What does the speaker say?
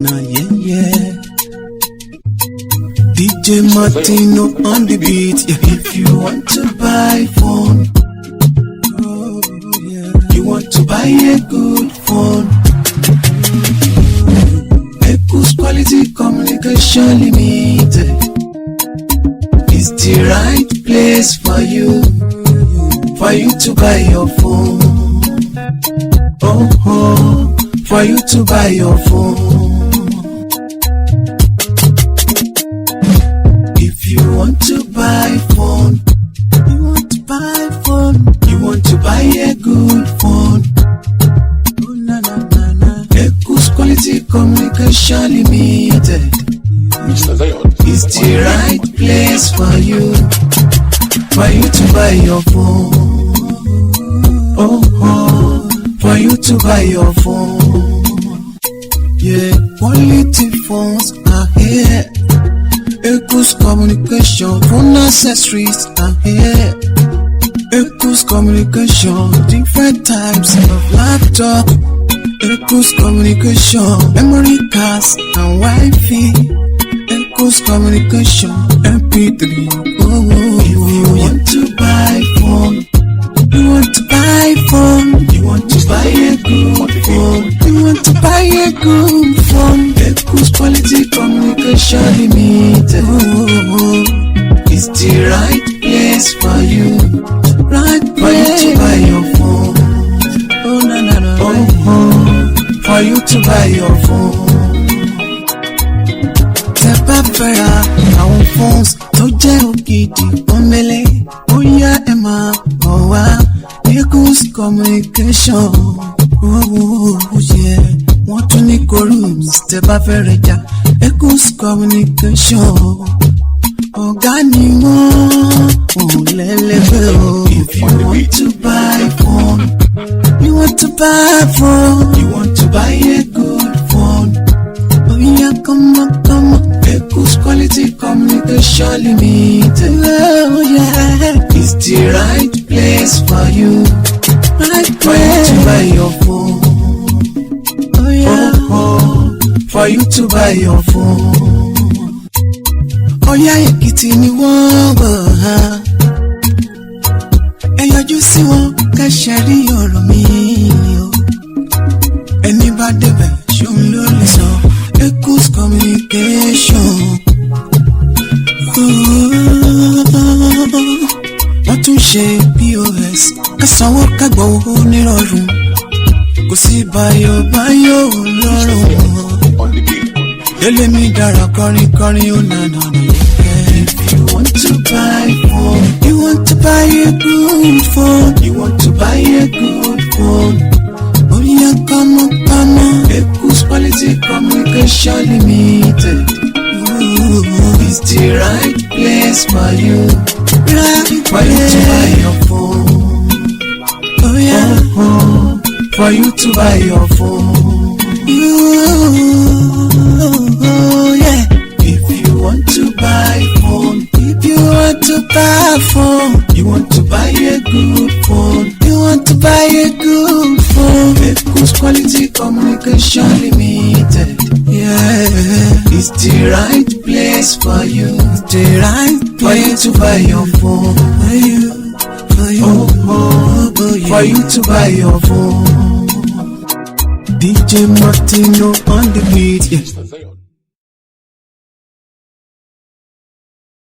Yeah. DJ Martino on the beat. Yeah. If you want to buy phone, oh yeah, you want to buy a good phone. Echoes Quality Communication Limited is the right place for you to buy your phone. For you to buy your phone. If you want to buy phone, you want to buy a good phone. Oh na na na na. Echoes Quality Communication Limited is the right place for you to buy your phone. For you to buy your phone. Yeah, quality phones are here. Echoes Communication phone accessories are here. Echoes Communication different types of laptop. Echoes Communication memory cards and Wi-Fi. Echoes Communication MP3. If you want to buy phone, you want to buy phone, you want to buy a good phone, you want to buy a good phone. Echoes Quality Communication Limited is the right place for you to buy your phone. Oh na na na. For you to buy your phone. Tẹ́pá fẹ́ra àwọn phones tó jẹ́ ògidì pọ́nbélé, ó yá ẹ máa bọ̀ wá. Echoes Communication, yeah. Wọ́n tún ní rooms tẹ́ bá fẹ́ rẹ̀ já. Echoes Communication, ọ̀gá ni wọ́n lẹ́lẹ́gbẹ́ o. If you want to buy phone, you want to buy phone, you want to buy a good phone. Oh yeah, come on. Echoes Quality Communication Limited, oh yeah, it's the right place for you to buy your phone. Oh yeah, for you to buy your phone. Oh yeah, Èkìtì ni wọ́n wọ̀ ha. Ẹ yọjú sí wọn ká ṣẹ́rí ọ̀rọ̀ mi o. Ẹni bá débẹ̀ ṣóun ló lè sọ. Echoes Communication. Wọ́n tún ṣe POS ká sanwó ká gbowó nírọ̀rùn. Kò sí báyọ̀ lọ́rùn. Délé mi dára kọrin ó na. If you want to buy phone, you want to buy a good phone, you want to buy a good phone. Oh yeah, come on. Echoes Quality Communication Limited is the right place for you to buy your phone. Oh yeah, for you to buy your phone. Yeah. If you want to buy phone, if you want to buy phone, you want to buy a good phone, you want to buy a good phone. Echoes Quality Communication Limited, yeah, it's the right place for you, the right place to buy your phone. For you to buy your phone. DJ Martino on the beat, yeah.